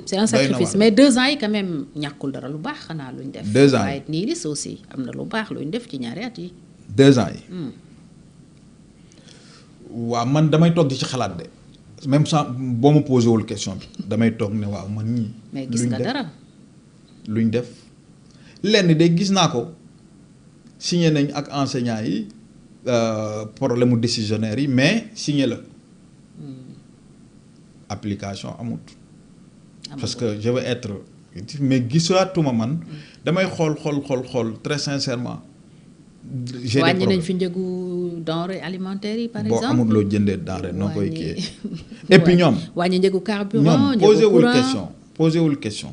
c'est un sacrifice mais 2 ans yi quand même ñàkkul dara lu baax xanaa luñ def. 2 ans waaye nii lis aussi am na lu baax luñ def ci ñaari at yi. 2 ans yi. waaw man damay toog di ci xalaat de même sans boo ma posé wul question bi damay toog ne waaw man ñii. mais gis nga dara luñ def lenn de gis naa ko signé nañ ak enseignants yi problème mu décisionnaire yi mais signé la. application amut. parce que je veux être mais gisaatuma man damay xool très sincèrement. j'ai des wàññi nañ fi njëgu denrées alimentaires yi par exemple. boo amul loo jëndee denrée noo koy kii. et puis ñoom. wàññi njëgu carburant ñoom posé wul question.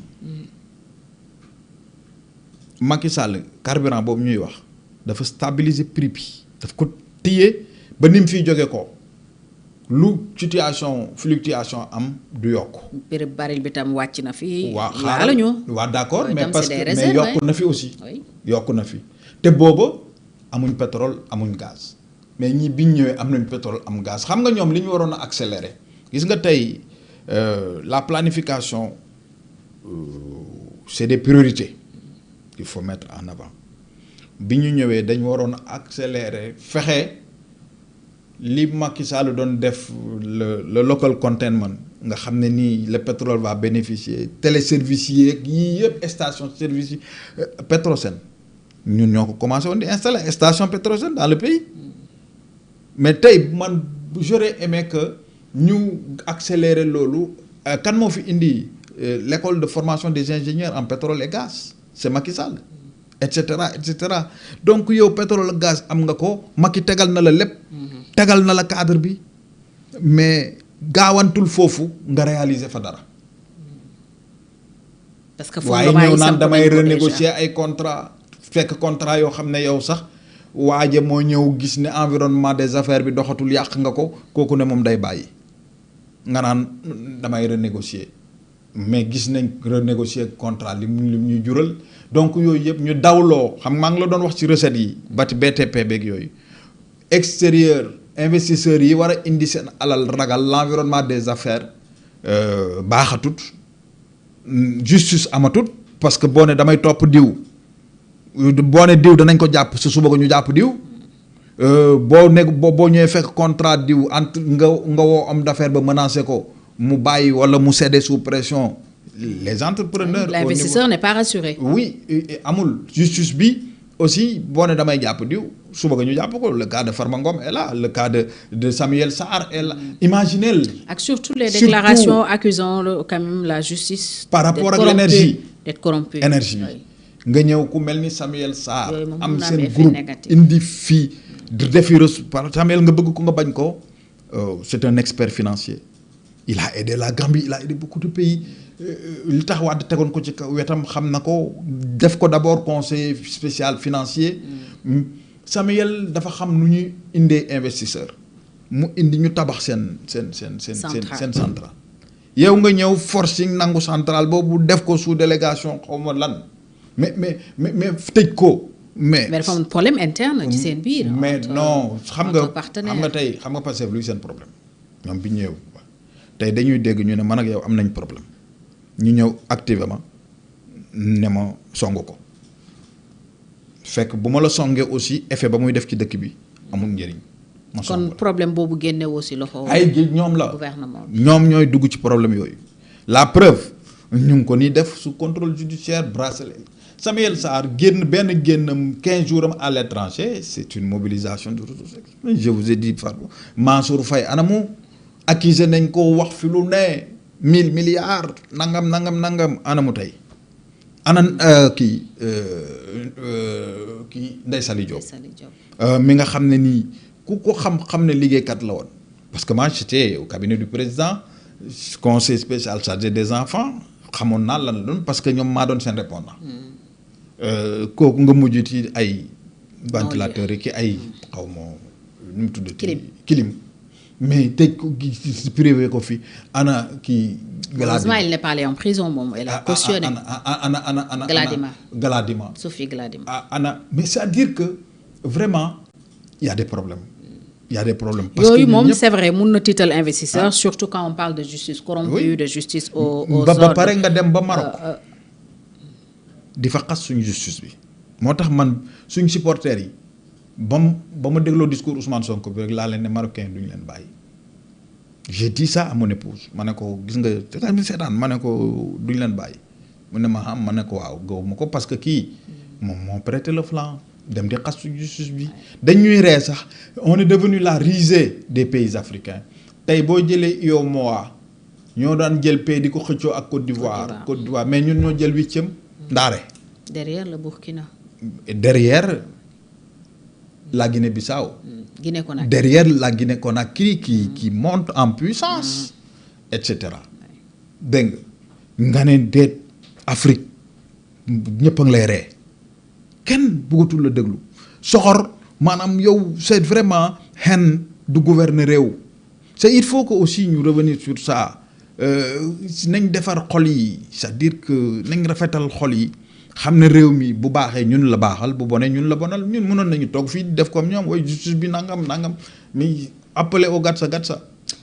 Macky Sall carburant boobu ñuy wax dafa stabiliser prix bi daf ko téye ba ni mu fiy jóge ko. lu situation fluctuation am du yokk. prix baril bi tam wàcc na fi. waaw xaaral waaw d'accord mais parce que mais yokku na fi aussi. yokku na fi te booba amuñ pétrole amuñ gaz mais ñi biñ ñëwee am nañ pétrole am gaz xam nga ñoom li ñu waroon a accélérer gis nga tey la planification c'est des priorités il faut mettre en avant bi ñu ñëwee dañ waroon a accélérer fexe. li Macky Sall doon def le local containment nga xam ne nii le pétrole va bénéficier téléservices yeeg yii yëpp station service yi Petrosen ñun ñoo ko commencé woon di installer station Petrosen dans le pays mais tey man j'aurais aimé que ñu accélérer loolu kan moo fi indi l'école de formation des ingénieurs en pétrole et gaz c'est Macky Sall et cetera donc yow pétrole ak gaz am nga ko Macky tegal na la lépp. tegal na la cadre bi mais gaawantul foofu nga réaliser fa dara. parce que waaye ñëw naan damay renégocier ay contrat fekk contrat yoo xam ne yow sax waaje moo ñëw gis ne environnement des affaires bi doxatul yàq nga ko kooku ne moom day bàyyi nga naan damay renégocier mais gis nañ renégocier contrat li ñuy jural donc yooyu yëpp ñu dawloo xam maa ngi la doon wax ci recettes yi bati BTP beeg yooyu extérieur. investisseurs yi war a indi seen alal ragal l'environnement des affaires baaxatut justice amatut parce que boo ne damay topp diw boo ne diw danañ ko jàpp su suba ko ñu jàpp diw boo ñëwee fekk contrat diw entre nga woo homme d'affaires ba menacé ko mu bàyyi wala mu céder sous pression les entrepreneurs. L'investisseur n'est pas rassuré. oui amul justice bi. aussi boo ne damay jàpp diw suba nga ñu jàpp ko le cas de Farba Ngom est là le cas de Samuel Sarr est là imaginez. ak surtout les déclarations accusant quand même la justice. par rapport ak l'énergie d'être corrompu énergie bi nga ñëw ku mel ni Samuel Sarr am seen groupe indi fii defi par Samuel nga bëgg ko nga bañ ko c'est un expert financier il a aidé la Gambie il a aidé beaucoup de pays. li tax Wade tegoon ko ci wetam xam na ko def ko d'abord conseiller spécial financier Samuel dafa xam nu ñuy indee investisseur mu indi ñu tabax seen centrale yow nga ñëw forcing nangu centrale boobu def ko sous délégation xaw ma lan mais tëj ko mais dafa am problème interne ci seen biir mais non xam nga tey xam nga Pastef luy seen problème ñoom bi ñëw tey dañuy dégg ñu ne man ak yow am nañ problème ñu ñëw activement ne ma song ko fekk bu ma la songee aussi effet ba muy def ci dëkk bi amul njëriñ. ma song kon problème boobu génne aussi loxo. ay ñoom la gouvernement ñoom ñooy dugg ci problème yooyu. la preuve ñu ngi ko nii def sous contrôle judiciaire bracelet Samuel Sarr génnam 15 jours am à l'étranger c'est une mobilisation de ressources. je vous ai dit Farba Mansour Faye anamu accusé nañ ko wax fi lu ne. 1000 milliards nangam anamu tey ana kii Ndeye Saly Diop mi nga xam ne nii ku ko xam ne liggéeykat la woon parce que moi j'étais au cabinet du président conseil spécial chargé des enfants xamoon naa lan la doon parce que ñoom maa doon seen répondant kooku nga mujj ci ay ventilateurs yi ki ay xaw ma nu mu tudd kilim mais tëj ko privé ko fi ana kii. heureusement il n'est pas allé en prison moom elle a cautionné. Galadima Sophie Gladima. mais c'est-à-dire que vraiment il y a des problèmes il y a des problèmes. parce yooyu que moom ñëpp c'est vrai mun na tiital investisseur surtout quand on parle de justice corrompue Oui. de justice aux ba ordres. pare nga dem ba Maroc di fa xas suñu justice bi moo tax man suñu supporters yi ba ma dégloo discours Ousmane Sonko bi rek laa leen ne marocain duñu leen bàyyi j'ai dit ça à mon épouse ma ne ko gis nga seetaan ma ne ko duñu leen bàyyi mu ne ma xam ma ne ko waaw gaw ma ko parce que kii moom moo prêté le flanc dem di xas suñu justice bi dañuy ree sax on est devenu la risée des pays africains tey boo jëlee UEMOA ñoo daan jël pays di ko xëccoo ak Côte d'Ivoire mais ñun ñoo jël 8e ndaare derrière le Burkina. derrière la Guinée-Bissau Guinée-Conakry. derrière la Guinée-Conakry qui monte en puissance et cetera dégg nga ne déet Afrique ñëpp a ngi lay ree kenn bëggatul la déglu soxor maanaam yow c'est vraiment xen du gouverner réew c'est il faut que aussi ñu revenir sur ça nañ defar xol yi c'est-à-dire que nañ rafetal xol yi xam ne réew mi bu baaxee ñun la baaxal bu bonee ñun la bonal ñun mënoon nañu toog fii def comme ñoom way justice bi nangam mais appeler au gatsa.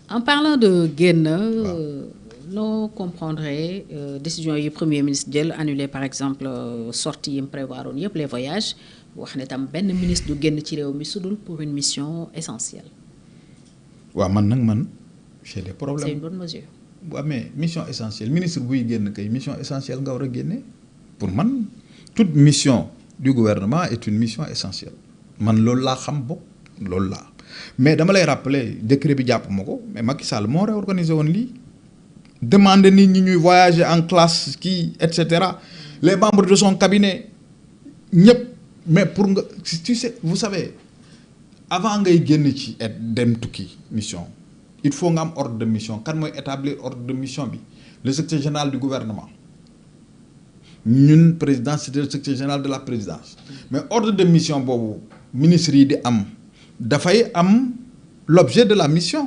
En parlant de génn noo comprendrez décision yi premier ministre jël annulé par exemple sortie yi mu prévoir woon yëpp les voyages wax ne tam benn ministre du génn ci réew mi sudul pour une mission essentielle. waaw man j'ai des problèmes. C'est une bonne mesure. waaw mais mission essentielle ministre buy génn kay mission essentielle nga war a génne pour man toute mission du gouvernement est une mission essentielle man loolu laa xam bokk loolu laa mais dama lay rappeler décret bi jàpp ma ko mais Macky Sall moo réorganisé woon lii demander nit ñi ñuy voyager en classe kii et cetera les membres de son cabinet ñëpp mais pour nga tu sais vous savez avant ngay génn ci dem tukki mission il faut nga am ordre de mission kan mooy établir ordre de mission bi le secrétaire général du gouvernement ñun président c'est le secrétaire général de la présidence mais ordre de mission boobu ministre yi di am dafay am l'objet de la mission.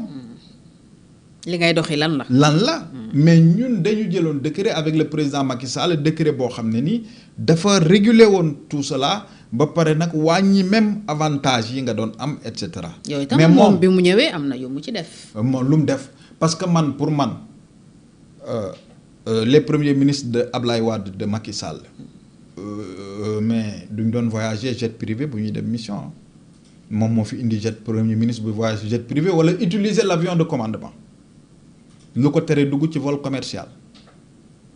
li ngay doxi lan la. mais ñun dañu jëloon décret avec le président Macky Sall décret boo xam ne nii dafa réguler woon tout cela ba pare nag wàññi même avantage yi nga doon am et cetera. yow itam moom bi mu ñëwee am na yu mu ci def. moom lu mu def parce que pour man les premiers ministres de Ablaye Wade de Macky Sall mais duñ doon voyager jet privé bu ñuy dem mission moom moo fi indi jet premier ministre bu voyager jet privé wala utiliser l'avion de commandement lu ko tere dugg ci vol commercial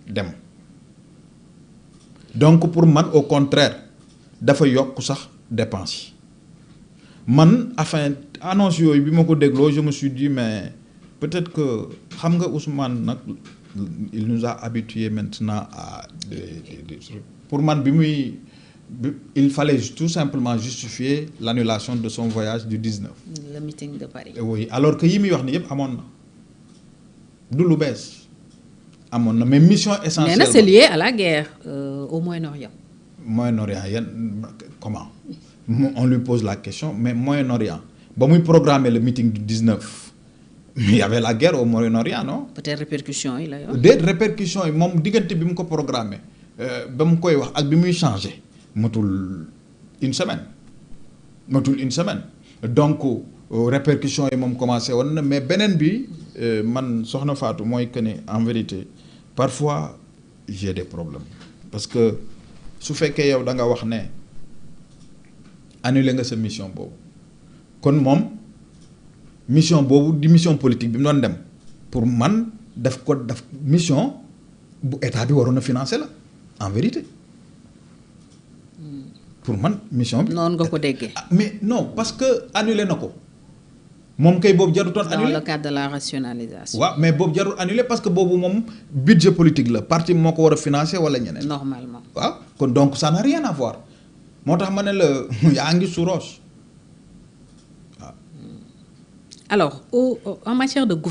dem donc pour man au contraire dafa yokk sax dépense yi man enfin annonce yooyu bi ma ko dégloo je me suis dit mais peut-être que xam nga Ousmane nag il nous a habitués maintenant à des pour man il fallait tout simplement justifier l'annulation de son voyage du 19. Le meeting de Paris. Oui alors que yi muy wax ni yëpp amoon na du lu bees amoon na mais mission essentielle. mais c'est lié à la guerre au Moyen-Orient. Moyen-Orient yan comment on lui pose la question mais Moyen-Orient ba muy programmer le meeting du 19 il y avait la guerre au Moyen-Orient non. peut-être répercussions yi la yor. des répercussions yi moom diggante bi mu ko programmer ba mu koy wax ak bi muy changer matul une semaine donc répercussions yi moom commencé woon na mais beneen bi man soxna Fatou mooy que ne en vérité parfois j'ai des problèmes parce que su fekkee yow da nga wax ne annuler nga sa mission boobu kon moom mission boobu di mission politique bi mu doon dem pour man daf mission bu état bi waroon a financer la en vérité pour man mission bi. noonu nga ko déggee. mais non parce que annuler na ko moom kay boobu jarutoon annuler dans le cadre de la rationalisation. waaw mais boobu jarul annuler parce que boobu moom budget politique la parti moo ko war a financer wala ñeneen. normalement waaw kon donc ça n'a rien à voir moo tax ma ne la yaa ngi su roche waaw. alors en matière de